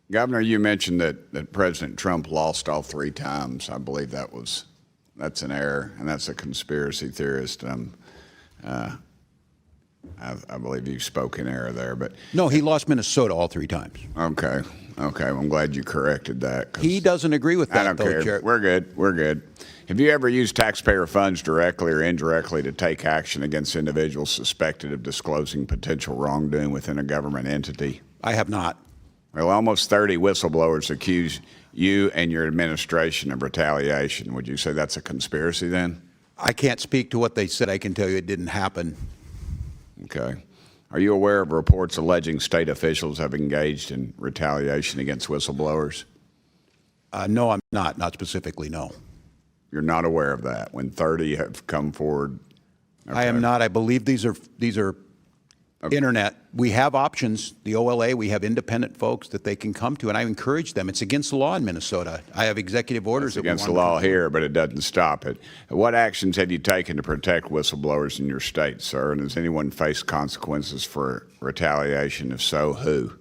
Governor, you mentioned that President Trump lost all 3 times. I believe that's an error, and that's a conspiracy theorist. I believe you spoke in error there, but No, he lost Minnesota all 3 times. okay. Well, I'm glad you corrected that. He doesn't agree with that, I don't though, care. Chair. We're good. Have you ever used taxpayer funds directly or indirectly to take action against individuals suspected of disclosing potential wrongdoing within a government entity? I have not. Well, almost 30 whistleblowers accuse you and your administration of retaliation. Would you say that's a conspiracy then? I can't speak to what they said. I can tell you it didn't happen. Okay. Are you aware of reports alleging state officials have engaged in retaliation against whistleblowers? No, I'm not. Not specifically, no. You're not aware of that when 30 have come forward? Okay. I am not. I believe these are internet. We have options. The OLA, we have independent folks that they can come to, and I encourage them. It's against the law in Minnesota. I have executive orders. It's against the law here, but it doesn't stop it. What actions have you taken to protect whistleblowers in your state, sir? And has anyone faced consequences for retaliation? If so, who?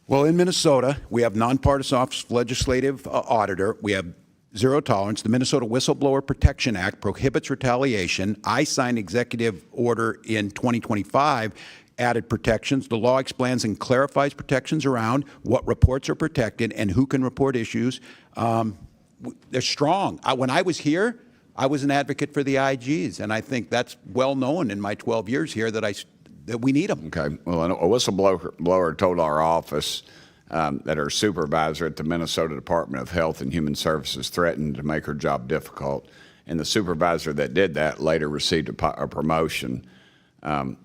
Well, in Minnesota, we have nonpartisan legislative auditor. We have zero tolerance. The Minnesota Whistleblower Protection Act prohibits retaliation. I signed executive order in 2025, added protections. The law explains and clarifies protections around what reports are protected and who can report issues. They're strong. When I was here, I was an advocate for the IGs, and I think that's well known in my 12 years here that we need them. Okay. Well, a whistleblower told our office that her supervisor at the Minnesota Department of Health and Human Services threatened to make her job difficult. And the supervisor that did that later received a promotion. Would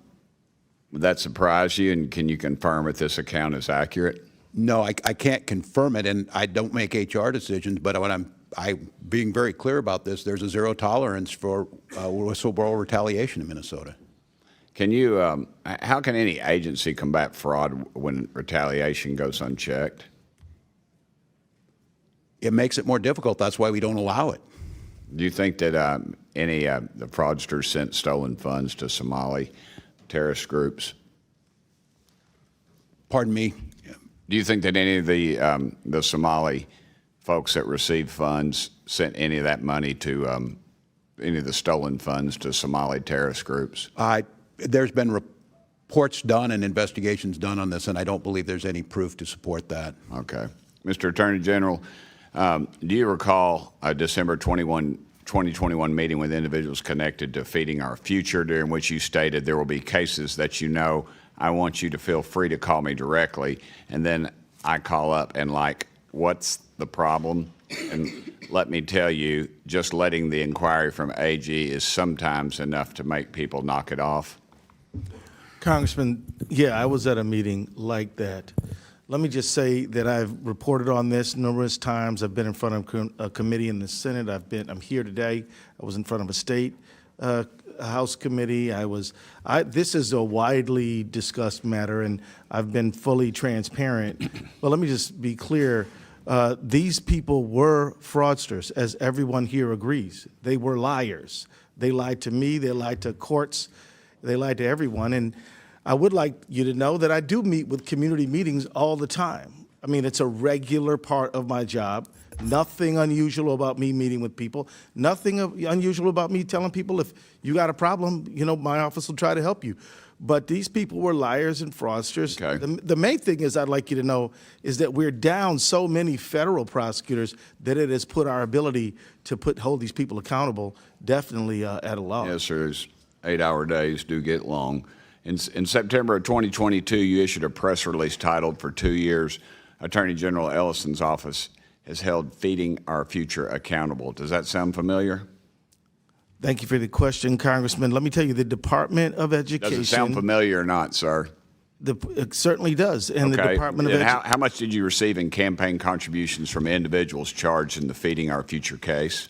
that surprise you? And can you confirm if this account is accurate? No, I can't confirm it, and I don't make HR decisions. But when I'm being very clear about this, there's a zero tolerance for whistleblower retaliation in Minnesota. Can you? How can any agency combat fraud when retaliation goes unchecked? It makes it more difficult. That's why we don't allow it. Do you think that any the fraudsters sent stolen funds to Somali terrorist groups? Pardon me? Do you think that any of the Somali folks that received funds sent any of that money to any of the stolen funds to Somali terrorist groups? There's been reports done and investigations done on this, and I don't believe there's any proof to support that. Okay. Mr. Attorney General, do you recall a December 2021 meeting with individuals connected to Feeding Our Future, during which you stated there will be cases that I want you to feel free to call me directly, and then I call up and what's the problem? And let me tell you, just letting the inquiry from AG is sometimes enough to make people knock it off. Congressman, yeah, I was at a meeting like that. Let me just say that I've reported on this numerous times. I've been in front of a committee in the Senate. I'm here today. I was in front of a state House committee. This is a widely discussed matter, and I've been fully transparent. But let me just be clear. These people were fraudsters, as everyone here agrees. They were liars. They lied to me. They lied to courts. They lied to everyone. And I would like you to know that I do meet with community meetings all the time. I mean, it's a regular part of my job. Nothing unusual about me meeting with people. Nothing unusual about me telling people if you got a problem, my office will try to help you. But these people were liars and fraudsters. Okay. The main thing is I'd like you to know is that we're down so many federal prosecutors that it has put our ability to hold these people accountable definitely at a loss. Yes, sir. 8-hour days do get long. In September of 2022, you issued a press release titled, "For 2 years, Attorney General Ellison's office has held Feeding Our Future accountable." Does that sound familiar? Thank you for the question, Congressman. Let me tell you, the Department of Education. Does it sound familiar or not, sir? It certainly does. And okay. The Department of Education. How much did you receive in campaign contributions from individuals charged in the Feeding Our Future case?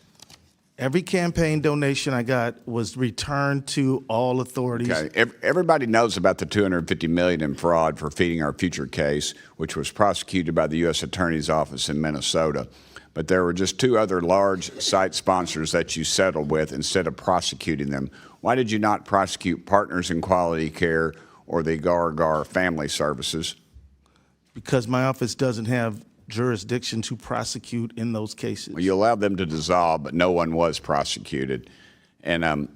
Every campaign donation I got was returned to all authorities. Okay. Everybody knows about the $250 million in fraud for Feeding Our Future case, which was prosecuted by the U.S. Attorney's Office in Minnesota. But there were just 2 other large site sponsors that you settled with instead of prosecuting them. Why did you not prosecute Partners in Quality Care or the Gar Family Services? because my office doesn't have jurisdiction to prosecute in those cases. You allowed them to dissolve, but no one was prosecuted. And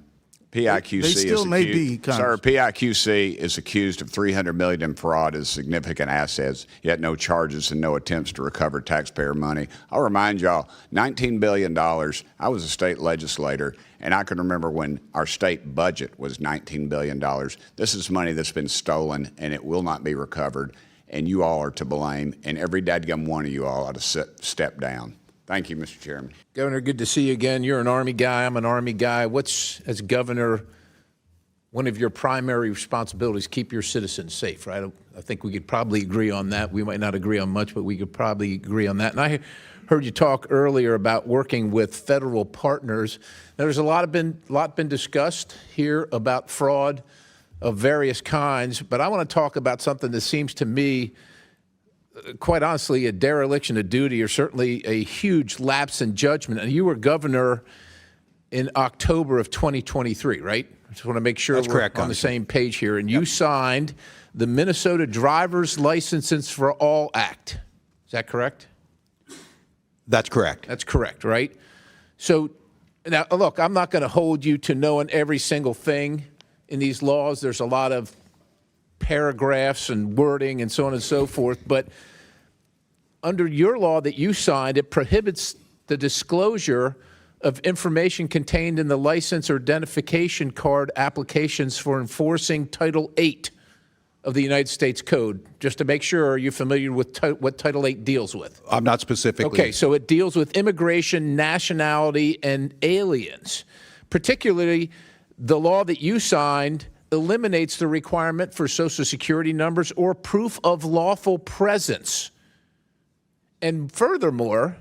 PIQC They still is may accused, be, sir, Congress. PIQC is accused of $300 million in fraud as significant assets, yet no charges and no attempts to recover taxpayer money. I'll remind y'all, $19 billion. I was a state legislator, and I can remember when our state budget was $19 billion. This is money that's been stolen, and it will not be recovered, and you all are to blame, and every dadgum one of you all ought to step down. Thank you, Mr. Chairman. Governor, good to see you again. You're an Army guy. I'm an Army guy. What's, as governor, one of your primary responsibilities? Keep your citizens safe, right? I think we could probably agree on that. We might not agree on much, but we could probably agree on that. And I heard you talk earlier about working with federal partners. Now, there's a lot been discussed here about fraud of various kinds, but I want to talk about something that seems to me, quite honestly, a dereliction of duty, or certainly a huge lapse in judgment. And you were governor in October of 2023, right? I just want to make sure That's we're correct, on the same page here. And you signed the Minnesota Driver's Licenses for All Act. Is that correct? That's correct. That's correct, right? So now, look, I'm not going to hold you to knowing every single thing in these laws. There's a lot of paragraphs and wording and so on and so forth, but under your law that you signed, it prohibits the disclosure of information contained in the license or identification card applications for enforcing Title VIII of the United States Code. Just to make sure, are you familiar with what Title VIII deals with? I'm not specifically. Okay, so it deals with immigration, nationality, and aliens. Particularly, the law that you signed eliminates the requirement for Social Security numbers or proof of lawful presence. And furthermore,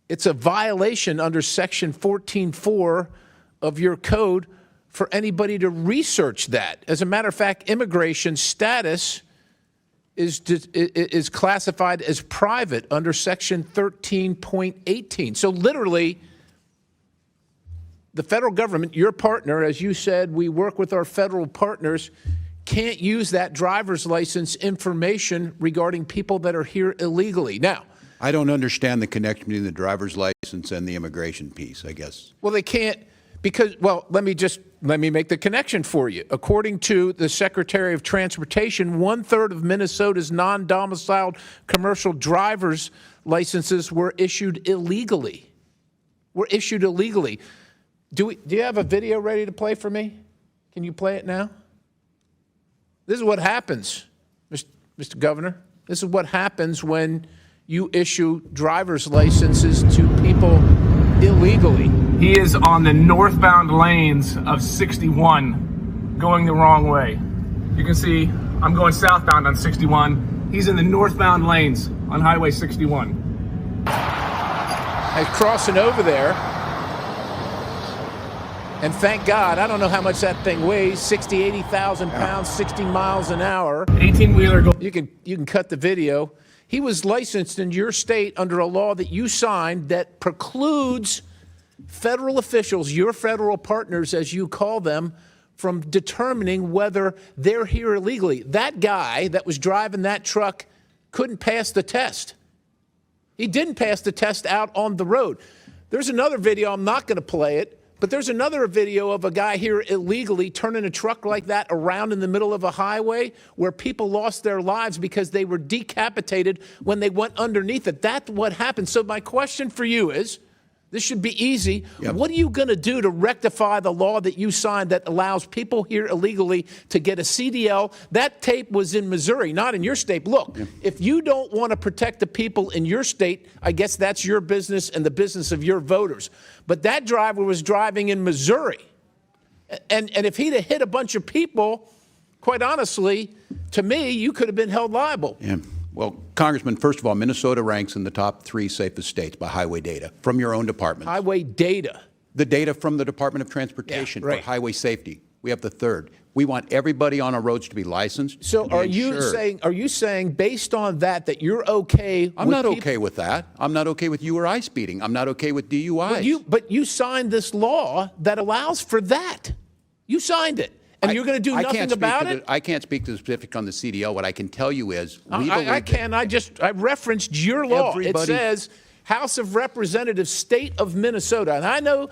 it's a violation under Section 14.4 of your code for anybody to research that. As a matter of fact, immigration status is classified as private under Section 13.18. So literally, the federal government, your partner, as you said, we work with our federal partners, can't use that driver's license information regarding people that are here illegally. Now, I don't understand the connection between the driver's license and the immigration piece, I guess. well, they can't because, well, let me make the connection for you. According to the Secretary of Transportation, 1/3 of Minnesota's non-domiciled commercial driver's licenses were issued illegally. Do you have a video ready to play for me? Can you play it now? This is what happens, Mr. Governor. This is what happens when you issue driver's licenses to people illegally. He is on the northbound lanes of 61, going the wrong way. You can see I'm going southbound on 61. He's in the northbound lanes on Highway 61. I'm crossing over there. And thank God, I don't know how much that thing weighs, 60, 80,000 pounds, 60 miles an hour. 18-wheeler go. You can cut the video. He was licensed in your state under a law that you signed that precludes federal officials, your federal partners, as you call them, from determining whether they're here illegally. That guy that was driving that truck couldn't pass the test. He didn't pass the test out on the road. There's another video, I'm not going to play it, but there's another video of a guy here illegally turning a truck like that around in the middle of a highway where people lost their lives because they were decapitated when they went underneath it. That's what happened. So my question for you is, this should be easy. Yep. What are you going to do to rectify the law that you signed that allows people here illegally to get a CDL? That tape was in Missouri, not in your state. Look, if you don't want to protect the people in your state, I guess that's your business and the business of your voters. But that driver was driving in Missouri. And if he'd have hit a bunch of people, quite honestly, to me, you could have been held liable. Yeah. Well, Congressman, first of all, Minnesota ranks in the top 3 safest states by highway data from your own department. Highway data. The data from the Department of Transportation Yeah, right. for highway safety. We have the 3rd. We want everybody on our roads to be licensed. So and be are you insured. saying based on that you're okay I'm with not people? okay with that. I'm not okay with you or I speeding. I'm not okay with DUIs. But you signed this law that allows for that. You signed it. And you're going to do I can't nothing speak about to it? I can't speak to the specific on the CDL. What I can tell you is we believe I can. I referenced your law. It Everybody- says House of Representatives, State of Minnesota. And I know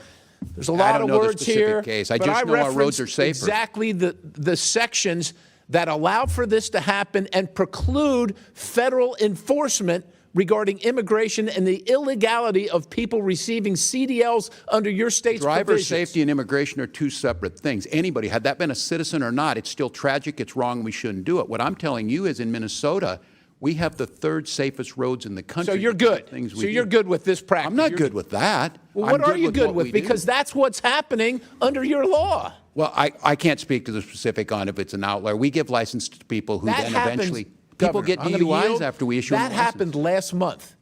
there's a lot don't of know the words specific here. case. I but just know our roads referenced are safer. exactly the sections that allow for this to happen and preclude federal enforcement regarding immigration and the illegality of people receiving CDLs under your state's driver provisions. safety and immigration are two separate things. Anybody, had that been a citizen or not, it's still tragic, it's wrong, we shouldn't do it. What I'm telling you is in Minnesota, we have the third safest roads in the country. So you're because of good. things we So you're do. good with this practice. I'm not You're good with that. Well, I'm what are you good what with? we do. Because that's what's happening under your law. Well, I can't speak to the specific on if it's an outlier. We give license to people who That then happens, eventually, people Governor, get I'm gonna DUIs yield. after we issue them That a license. happened last month.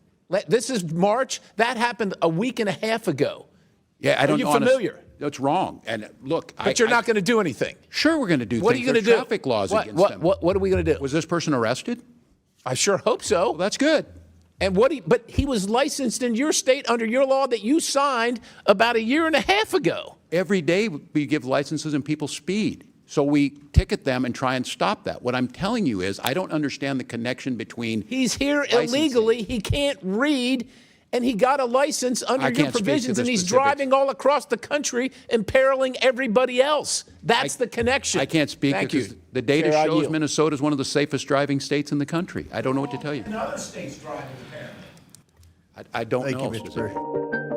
This is March. That happened a week and a half ago. Yeah, I don't you know. familiar? That's wrong. And look, But you're not going to do anything. Sure, we're going to do What are things. you going to There do? are traffic laws what, against what, them. What are we going to do? Was this person arrested? I sure hope so. Well, that's good. And but he was licensed in your state under your law that you signed about a year and a half ago. Every day we give licenses and people speed. So we ticket them and try and stop that. What I'm telling you is I don't understand the connection between He's here licensing. illegally. He can't read, and he got a license under I your can't speak to provisions, the and he's specifics. driving all across the country, imperiling everybody else. That's the connection. I can't speak Thank because you. the data Chair, I shows yield. Minnesota is one of the safest driving states in the country. I don't know what to tell you. And other states driving, apparently. I don't Thank know. you, Mr. Perry.